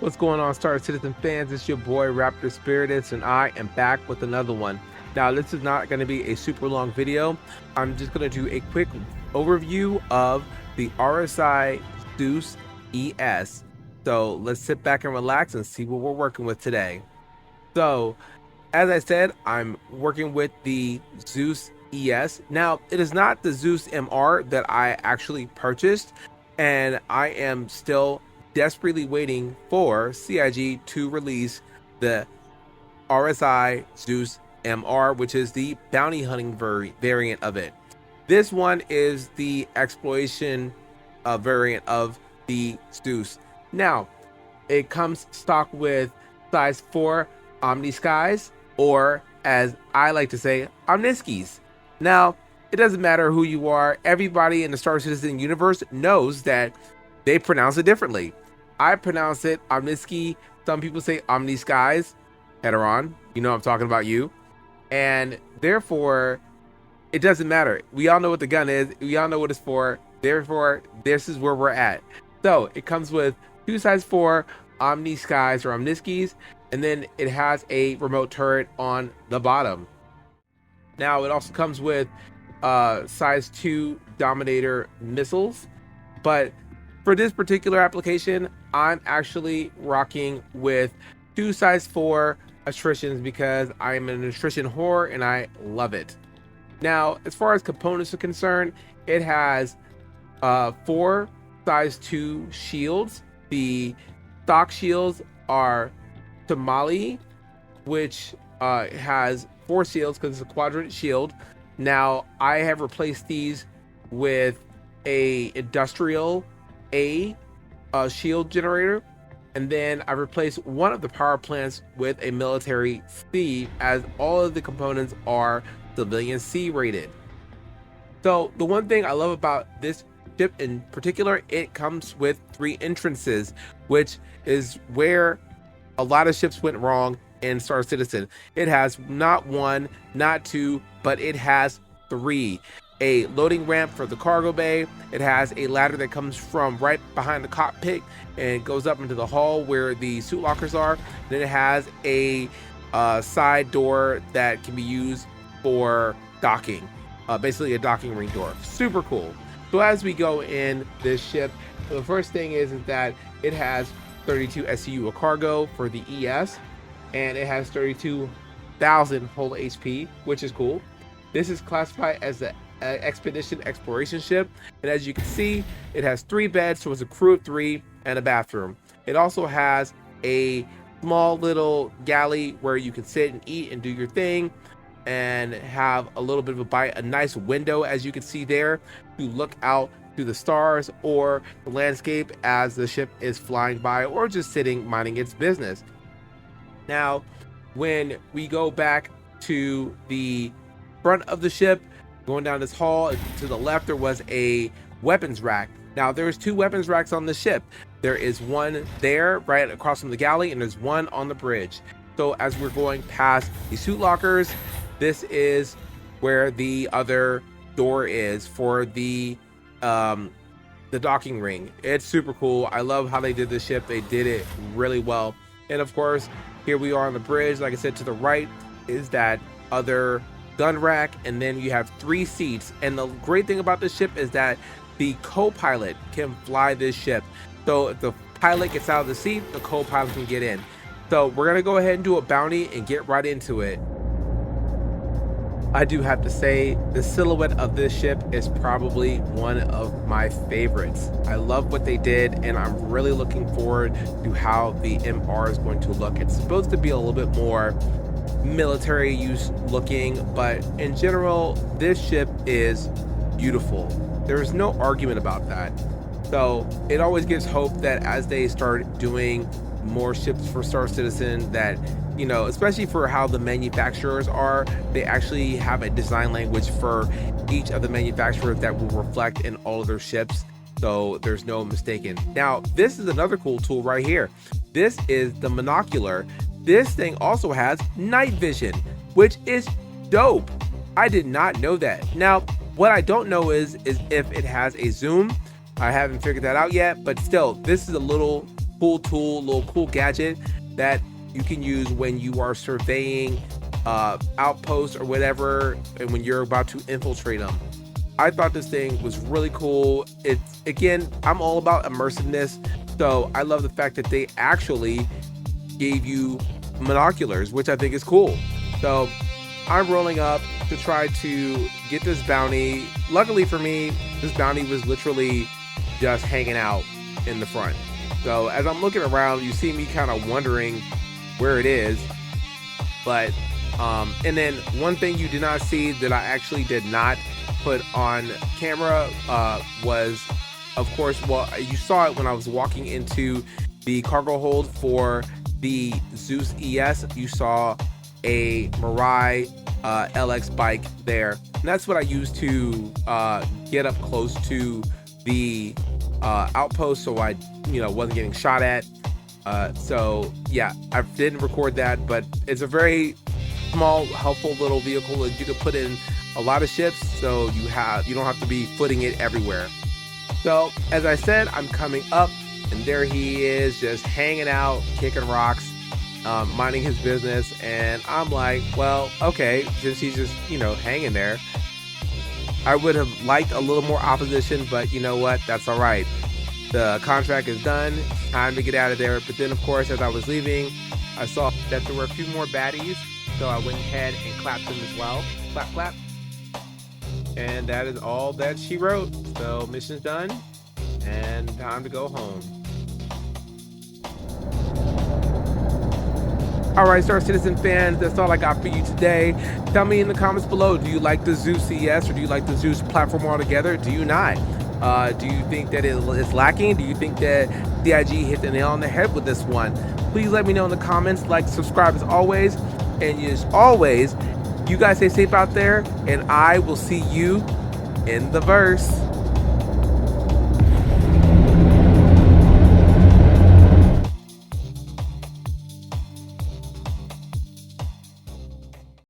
What's going on, Star Citizen fans? It's your boy Raptor Spiritus, and I am back with another one. Now, this is not going to be a super long video. I'm just going to do a quick overview of the RSI Zeus ES. So let's sit back and relax and see what we're working with today. So, as I said, I'm working with the Zeus ES. Now, it is not the Zeus MR that I actually purchased, and I am still desperately waiting for CIG to release the RSI Zeus MR, which is the bounty hunting variant of it. This one is the exploration variant of the Zeus. Now, it comes stock with size 4 Omni Skies, or as I like to say, Omniskis. Now, it doesn't matter who you are. Everybody in the Star Citizen universe knows that they pronounce it differently. I pronounce it Omniski. Some people say Omni Skies. Heteron, you know I'm talking about you. And therefore, it doesn't matter. We all know what the gun is. We all know what it's for. Therefore, this is where we're at. So it comes with 2 size 4 Omni Skies or Omniskis, and then it has a remote turret on the bottom. Now, it also comes with size 2 Dominator missiles, but for this particular application, I'm actually rocking with 2 size 4 attritions because I'm an attrition whore and I love it. Now, as far as components are concerned, it has 4 size 2 shields. The stock shields are Tamale, which has 4 shields because it's a quadrant shield. Now, I have replaced these with a industrial A shield generator, and then I replaced one of the power plants with a military C, as all of the components are civilian C rated. So the one thing I love about this ship in particular, it comes with 3 entrances, which is where a lot of ships went wrong in Star Citizen. It has not 1, not 2, but it has 3. A loading ramp for the cargo bay. It has a ladder that comes from right behind the cockpit and goes up into the hall where the suit lockers are. Then it has a side door that can be used for docking, basically a docking ring door. Super cool. So as we go in this ship, the first thing is that it has 32 SCU of cargo for the ES, and it has 32,000 whole HP, which is cool. This is classified as the expedition exploration ship, and as you can see, it has 3 beds, so it's a crew of 3 and a bathroom. It also has a small little galley where you can sit and eat and do your thing and have a little bit of a bite, a nice window, as you can see there, to look out to the stars or the landscape as the ship is flying by or just sitting minding its business. Now, when we go back to the front of the ship, going down this hall, to the left there was a weapons rack. Now, there's 2 weapons racks on the ship. There is one there right across from the galley, and there's one on the bridge. So as we're going past the suit lockers, this is where the other door is for the docking ring. It's super cool. I love how they did this ship. They did it really well. And of course, here we are on the bridge. Like I said, to the right is that other gun rack, and then you have 3 seats. And the great thing about this ship is that the co-pilot can fly this ship. So if the pilot gets out of the seat, the co-pilot can get in. So we're gonna go ahead and do a bounty and get right into it. I do have to say, the silhouette of this ship is probably one of my favorites. I love what they did, and I'm really looking forward to how the MR is going to look. It's supposed to be a little bit more military use looking, but in general, this ship is beautiful. There is no argument about that. So it always gives hope that as they start doing more ships for Star Citizen, that, you know, especially for how the manufacturers are, they actually have a design language for each of the manufacturers that will reflect in all of their ships, so there's no mistaking. Now, this is another cool tool right here. This is the Monocular. This thing also has night vision, which is dope. I did not know that. Now, what I don't know is if it has a zoom. I haven't figured that out yet, but still, this is a little cool tool, little cool gadget that you can use when you are surveying outposts or whatever, and when you're about to infiltrate them. I thought this thing was really cool. It's, again, I'm all about immersiveness, so I love the fact that they actually gave you monoculars, which I think is cool. So I'm rolling up to try to get this bounty. Luckily for me, this bounty was literally just hanging out in the front. So as I'm looking around, you see me kind of wondering where it is. But and then one thing you did not see that I actually did not put on camera was, of course, well, you saw it when I was walking into the cargo hold for the Zeus ES. You saw a Mirai LX bike there, and that's what I used to get up close to the outpost, so I wasn't getting shot at. So yeah, I didn't record that, but it's a very small, helpful little vehicle that you can put in a lot of ships, so you don't have to be footing it everywhere. So as I said, I'm coming up, and there he is, just hanging out, kicking rocks, minding his business. And I'm like, well, okay, since he's just hanging there, I would have liked a little more opposition, but you know what, that's all right. The contract is done, time to get out of there. But then, of course, as I was leaving, I saw that there were a few more baddies, so I went ahead and clapped them as well. Clap, clap. And that is all that she wrote. So mission's done, and time to go home. All right, Star Citizen fans, that's all I got for you today. Tell me in the comments below, do you like the Zeus CS or do you like the Zeus platform altogether? Do you not? Do you think that it's lacking? Do you think that CIG hit the nail on the head with this one? Please let me know in the comments. Like, subscribe as always. And as always, you guys stay safe out there, and I will see you in the verse.